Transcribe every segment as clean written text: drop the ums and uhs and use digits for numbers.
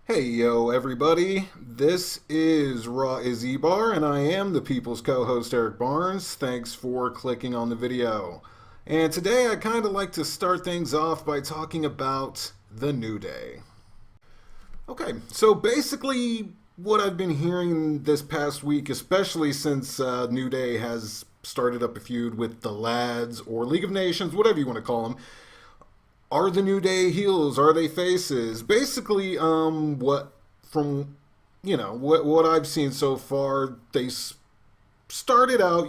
Hey yo everybody, this is Raw is EBar and I am the People's co-host Eric Barnes. Thanks for clicking on the video. And today I kind of like to start things off by talking about the New Day. Okay, so basically what I've been hearing this past week, especially since New Day has started up a feud with the Lads or League of Nations, whatever you want to call them, are the New Day heels? Are they faces? Basically, what from what I've seen so far, they started out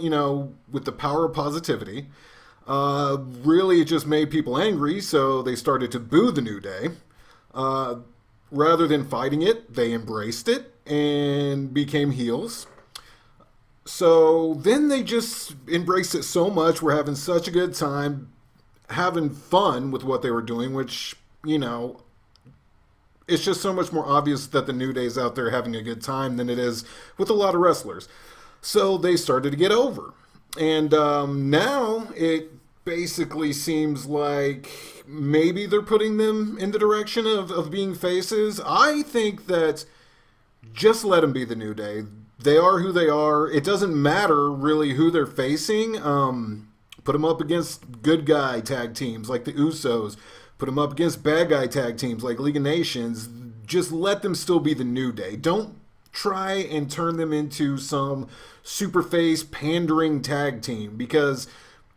with the power of positivity. Really, it just made people angry, so they started to boo the New Day. Uh, Rather than fighting it, they embraced it and became heels. So then they just embraced it so much. We're having such a good time having fun with what they were doing, which, it's just so much more obvious that the New Day's out there having a good time than it is with a lot of wrestlers. So they started to get over. And now it basically seems like maybe they're putting them in the direction of being faces. I think that just let them be the New Day. They are who they are. It doesn't matter really who they're facing. Put them up against good guy tag teams like the Usos. Put them up against bad guy tag teams like League of Nations. Just let them still be the New Day. Don't try and turn them into some super face pandering tag team, because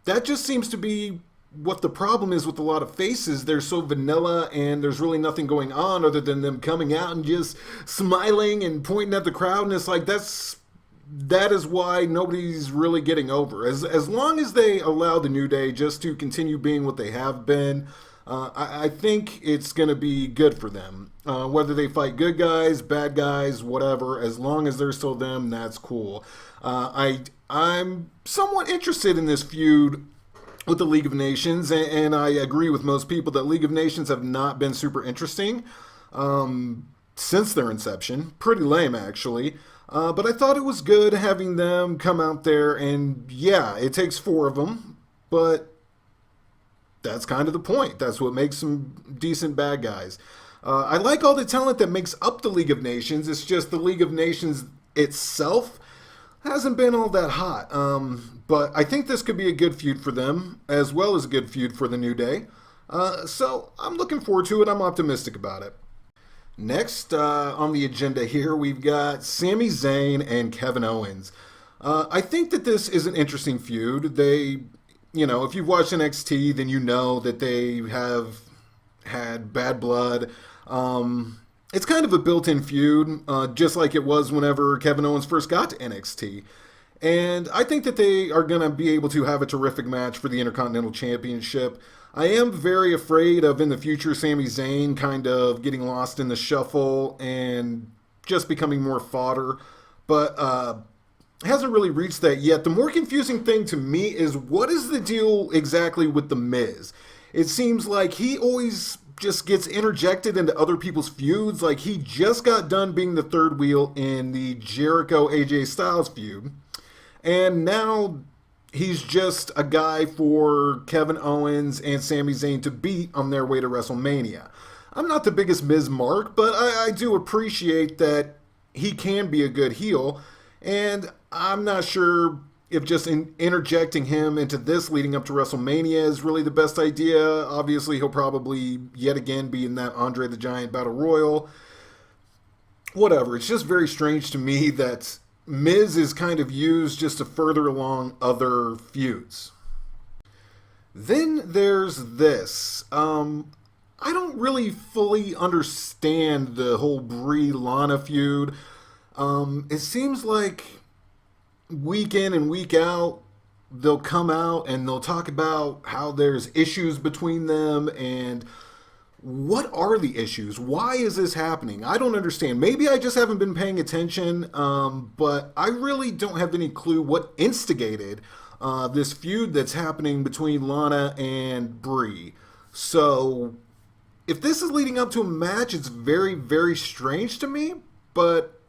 that just seems to be what the problem is with a lot of faces. They're so vanilla and there's really nothing going on other than them coming out and just smiling and pointing at the crowd, and it's like that is why nobody's really getting over. As long as they allow the New Day just to continue being what they have been, I think it's going to be good for them. Whether they fight good guys, bad guys, whatever, as long as they're still them, that's cool. I'm somewhat interested in this feud with the League of Nations, and I agree with most people that League of Nations have not been super interesting since their inception. Pretty lame, actually. But I thought it was good having them come out there, and yeah, it takes four of them, but that's kind of the point. That's what makes them decent bad guys. I like all the talent that makes up the League of Nations. It's just the League of Nations itself hasn't been all that hot. But I think this could be a good feud for them, as well as a good feud for the New Day. So I'm looking forward to it. I'm optimistic about it. Next on the agenda here, we've got Sami Zayn and Kevin Owens. I think that this is an interesting feud. If you've watched NXT, then you know that they have had bad blood. It's kind of a built-in feud, just like it was whenever Kevin Owens first got to NXT. And I think that they are going to be able to have a terrific match for the Intercontinental Championship. I am very afraid of, in the future, Sami Zayn kind of getting lost in the shuffle and just becoming more fodder. But hasn't really reached that yet. The more confusing thing to me is, what is the deal exactly with The Miz? It seems like he always just gets interjected into other people's feuds. Like, he just got done being the third wheel in the Jericho AJ Styles feud. And now he's just a guy for Kevin Owens and Sami Zayn to beat on their way to WrestleMania. I'm not the biggest Miz mark, but I do appreciate that he can be a good heel. And I'm not sure if just interjecting him into this leading up to WrestleMania is really the best idea. Obviously, he'll probably yet again be in that Andre the Giant Battle Royal. Whatever. It's just very strange to me that Miz is kind of used just to further along other feuds. Then there's this. I don't really fully understand the whole Brie Lana feud. It seems like week in and week out, they'll come out and they'll talk about how there's issues between them, and what are the issues? Why is this happening? I don't understand. Maybe I just haven't been paying attention, but I really don't have any clue what instigated this feud that's happening between Lana and Brie. So if this is leading up to a match, it's very, very strange to me, but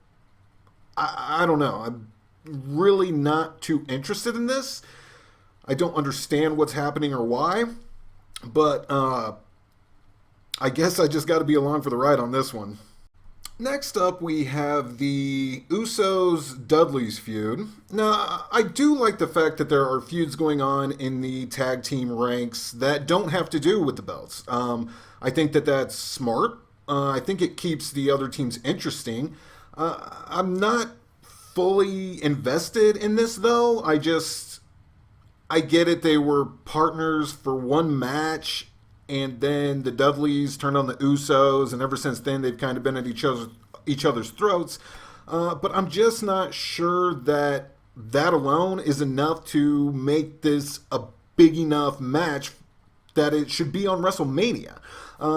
I don't know. I'm really not too interested in this. I don't understand what's happening or why, but I guess I just got to be along for the ride on this one. Next up, we have the Usos Dudleys feud. Now, I do like the fact that there are feuds going on in the tag team ranks that don't have to do with the belts. I think that that's smart. I think it keeps the other teams interesting. I'm not fully invested in this, though. I get it. They were partners for one match, and then the Dudleys turned on the Usos, and ever since then they've kind of been at each other's throats. But I'm just not sure that that alone is enough to make this a big enough match that it should be on WrestleMania.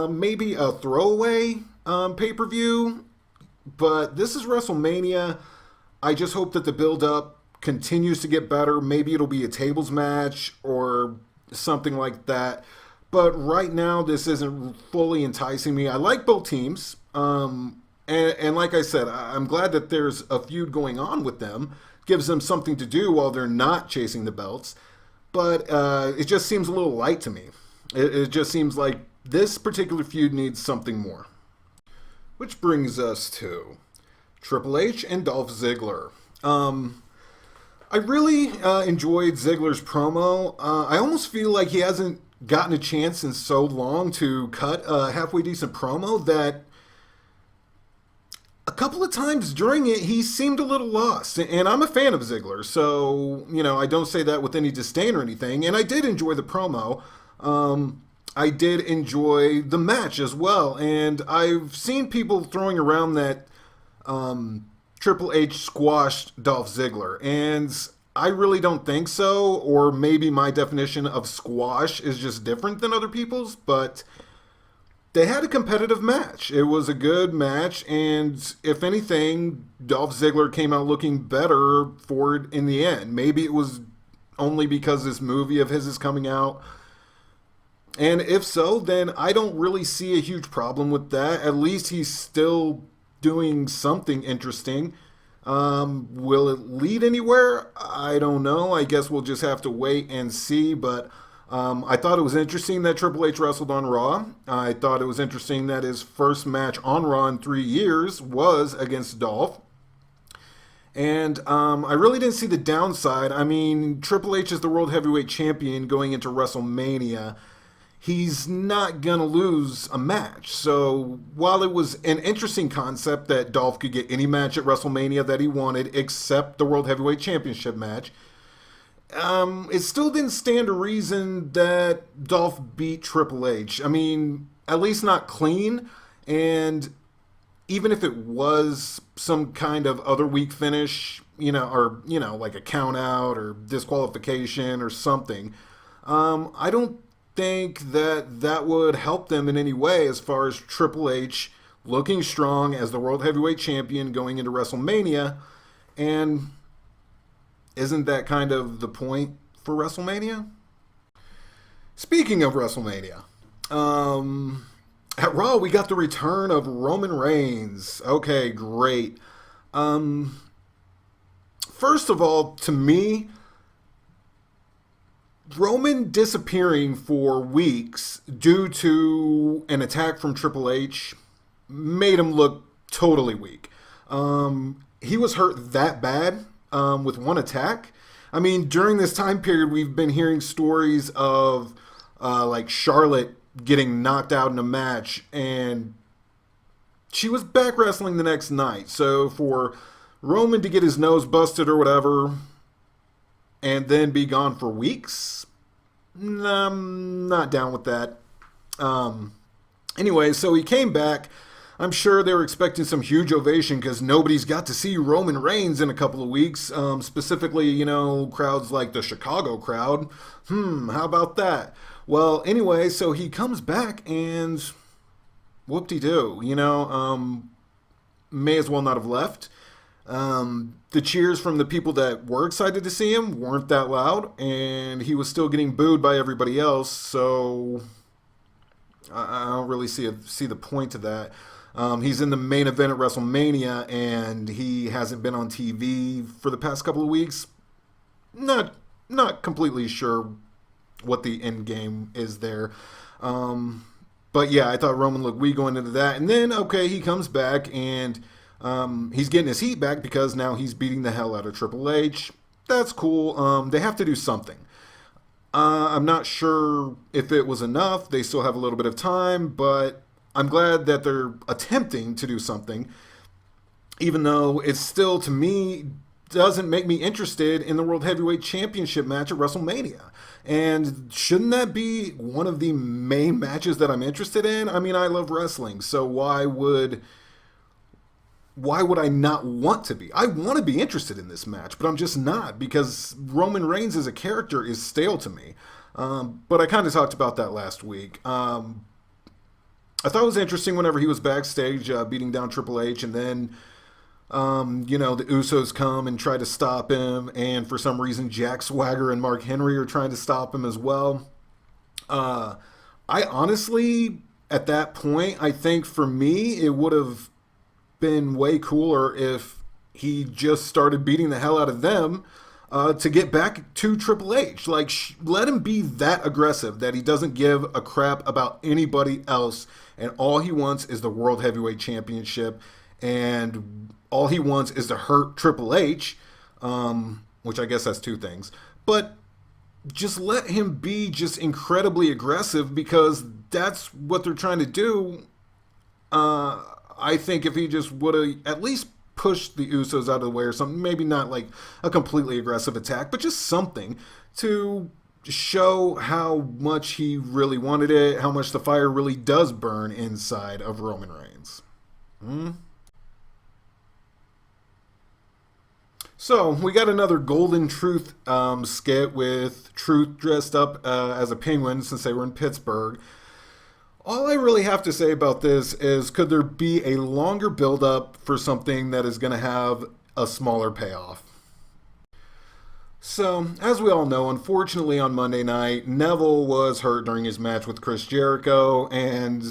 Maybe a throwaway pay-per-view, but this is WrestleMania. I just hope that the build-up continues to get better. Maybe it'll be a tables match or something like that. But right now, this isn't fully enticing me. I like both teams. And like I said, I'm glad that there's a feud going on with them. Gives them something to do while they're not chasing the belts. But it just seems a little light to me. It just seems like this particular feud needs something more. Which brings us to Triple H and Dolph Ziggler. I really enjoyed Ziggler's promo. I almost feel like he hasn't gotten a chance in so long to cut a halfway decent promo that a couple of times during it, he seemed a little lost. And I'm a fan of Ziggler, so, I don't say that with any disdain or anything. And I did enjoy the promo. I did enjoy the match as well. And I've seen people throwing around that Triple H squashed Dolph Ziggler. And I really don't think so. Or maybe my definition of squash is just different than other people's. But they had a competitive match. It was a good match. And if anything, Dolph Ziggler came out looking better for it in the end. Maybe it was only because this movie of his is coming out. And if so, then I don't really see a huge problem with that. At least he's still doing something interesting. Will it lead anywhere? I don't know. I guess we'll just have to wait and see. But I thought it was interesting that Triple H wrestled on Raw. I thought it was interesting that his first match on Raw in 3 years was against Dolph. And I really didn't see the downside. I mean, Triple H is the World Heavyweight Champion going into WrestleMania. He's not going to lose a match. So while it was an interesting concept that Dolph could get any match at WrestleMania that he wanted except the World Heavyweight Championship match, it still didn't stand to reason that Dolph beat Triple H. I mean, at least not clean. And even if it was some kind of other weak finish, like a count out or disqualification or something, I don't think that would help them in any way as far as Triple H looking strong as the World Heavyweight Champion going into WrestleMania. And isn't that kind of the point for WrestleMania? Speaking of WrestleMania, at Raw we got the return of Roman Reigns. Okay, great. First of all, to me, Roman disappearing for weeks due to an attack from Triple H made him look totally weak. He was hurt that bad with one attack. I mean, during this time period, we've been hearing stories of like Charlotte getting knocked out in a match, and she was back wrestling the next night. So for Roman to get his nose busted or whatever and then be gone for weeks, I'm not down with that. Anyway, so he came back. I'm sure they were expecting some huge ovation because nobody's got to see Roman Reigns in a couple of weeks. Specifically, crowds like the Chicago crowd. How about that? Well, anyway, so he comes back and whoop-de-doo. May as well not have left. The cheers from the people that were excited to see him weren't that loud, and he was still getting booed by everybody else, so I don't really see the point to that. He's in the main event at WrestleMania, and he hasn't been on TV for the past couple of weeks. Not completely sure what the end game is there. But yeah, I thought Roman looked weak going into that. And then, okay, he comes back and he's getting his heat back because now he's beating the hell out of Triple H. That's cool. They have to do something. I'm not sure if it was enough. They still have a little bit of time, but I'm glad that they're attempting to do something, even though it still, to me, doesn't make me interested in the World Heavyweight Championship match at WrestleMania. And shouldn't that be one of the main matches that I'm interested in? I mean, I love wrestling, so why would I not want to be? I want to be interested in this match, but I'm just not, because Roman Reigns as a character is stale to me. But I kind of talked about that last week. I thought it was interesting whenever he was backstage beating down Triple H, and then the Usos come and try to stop him, and for some reason Jack Swagger and Mark Henry are trying to stop him as well. I honestly, at that point, I think for me it would have been way cooler if he just started beating the hell out of them to get back to Triple H. Like, let him be that aggressive that he doesn't give a crap about anybody else, and all he wants is the World Heavyweight Championship, and all he wants is to hurt Triple H, which I guess that's two things. But just let him be just incredibly aggressive, because that's what they're trying to do. I think if he just would have at least pushed the Usos out of the way or something, maybe not like a completely aggressive attack, but just something to show how much he really wanted it, how much the fire really does burn inside of Roman Reigns. So, we got another Golden Truth skit with Truth dressed up as a penguin since they were in Pittsburgh. All I really have to say about this is, could there be a longer build-up for something that is going to have a smaller payoff? So, as we all know, unfortunately on Monday night, Neville was hurt during his match with Chris Jericho, and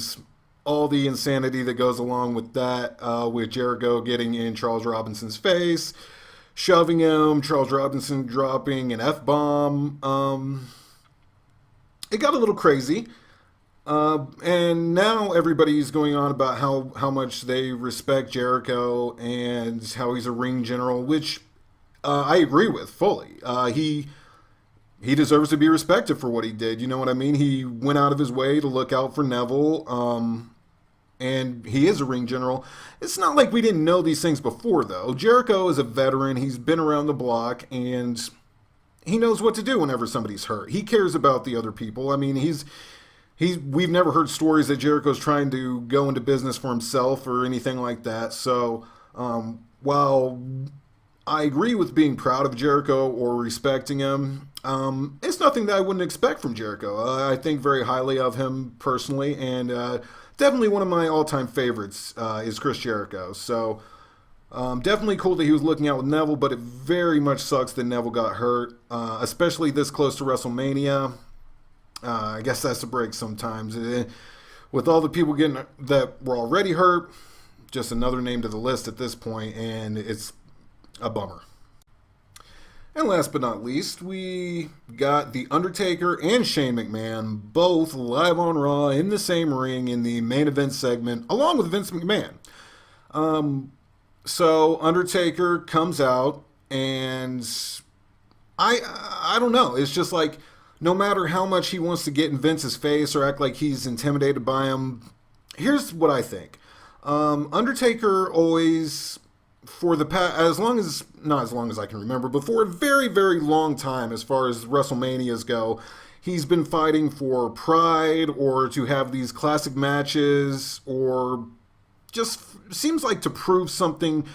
all the insanity that goes along with that, with Jericho getting in Charles Robinson's face, shoving him, Charles Robinson dropping an F-bomb. It got a little crazy. And now everybody's going on about how much they respect Jericho and how he's a ring general, which I agree with fully. He deserves to be respected for what he did. You know what I mean? He went out of his way to look out for Neville, and he is a ring general. It's not like we didn't know these things before, though. Jericho is a veteran. He's been around the block, and he knows what to do whenever somebody's hurt. He cares about the other people. I mean, we've never heard stories that Jericho's trying to go into business for himself or anything like that. So while I agree with being proud of Jericho or respecting him, it's nothing that I wouldn't expect from Jericho. I think very highly of him personally, and definitely one of my all-time favorites is Chris Jericho. So definitely cool that he was looking out with Neville, but it very much sucks that Neville got hurt, especially this close to WrestleMania. I guess that's the break sometimes. With all the people that were already hurt, just another name to the list at this point, and it's a bummer. And last but not least, we got The Undertaker and Shane McMahon both live on Raw in the same ring in the main event segment, along with Vince McMahon. So Undertaker comes out, and I don't know. It's just like, no matter how much he wants to get in Vince's face or act like he's intimidated by him, here's what I think. Undertaker always, for the past, not as long as I can remember, but for a very, very long time, as far as WrestleManias go, he's been fighting for pride or to have these classic matches, or just seems like to prove something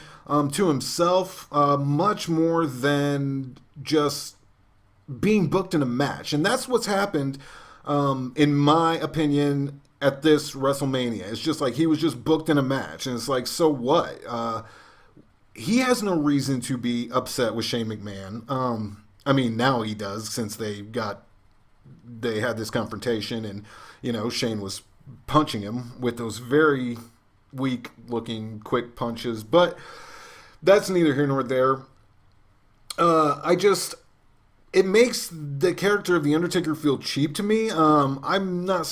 to himself, much more than just being booked in a match. And that's what's happened, in my opinion, at this WrestleMania. It's just like he was just booked in a match, and it's like, so what? He has no reason to be upset with Shane McMahon. I mean, now he does, since they had this confrontation, and Shane was punching him with those very weak looking quick punches, but that's neither here nor there. it makes the character of the Undertaker feel cheap to me. I'm not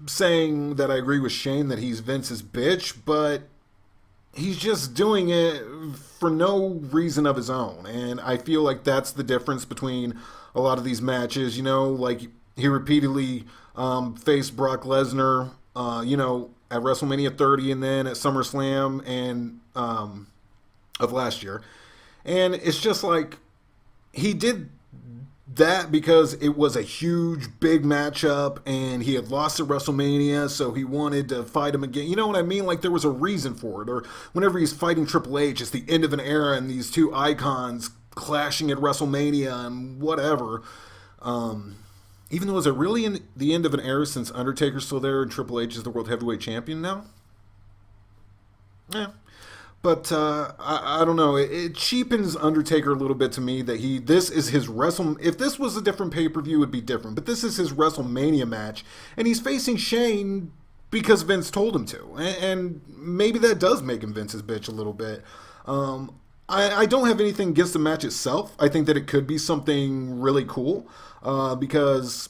saying that I agree with Shane that he's Vince's bitch, but he's just doing it for no reason of his own. And I feel like that's the difference between a lot of these matches. You know, like he repeatedly faced Brock Lesnar, at WrestleMania 30 and then at SummerSlam and of last year. And it's just like he did that because it was a huge, big matchup and he had lost at WrestleMania, so he wanted to fight him again. You know what I mean? Like there was a reason for it. Or whenever he's fighting Triple H, it's the end of an era and these two icons clashing at WrestleMania and whatever. Even though, is it really in the end of an era since Undertaker's still there and Triple H is the World Heavyweight Champion now? Yeah. But I don't know. It cheapens Undertaker a little bit to me that this is his If this was a different pay-per-view, it would be different. But this is his WrestleMania match, and he's facing Shane because Vince told him to. And maybe that does make him Vince's bitch a little bit. I don't have anything against the match itself. I think that it could be something really cool because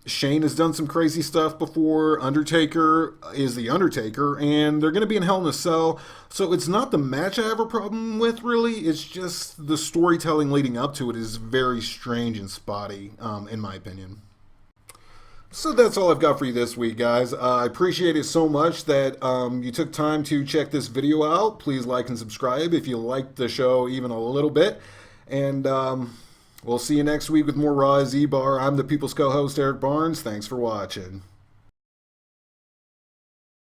Shane has done some crazy stuff before. Undertaker is the Undertaker, and they're going to be in Hell in a Cell. So it's not the match I have a problem with, really. It's just the storytelling leading up to it is very strange and spotty, in my opinion. So that's all I've got for you this week, guys. I appreciate it so much that you took time to check this video out. Please like and subscribe if you liked the show even a little bit. And we'll see you next week with more Raw as EBar. I'm the People's co-host, Eric Barnes. Thanks for watching.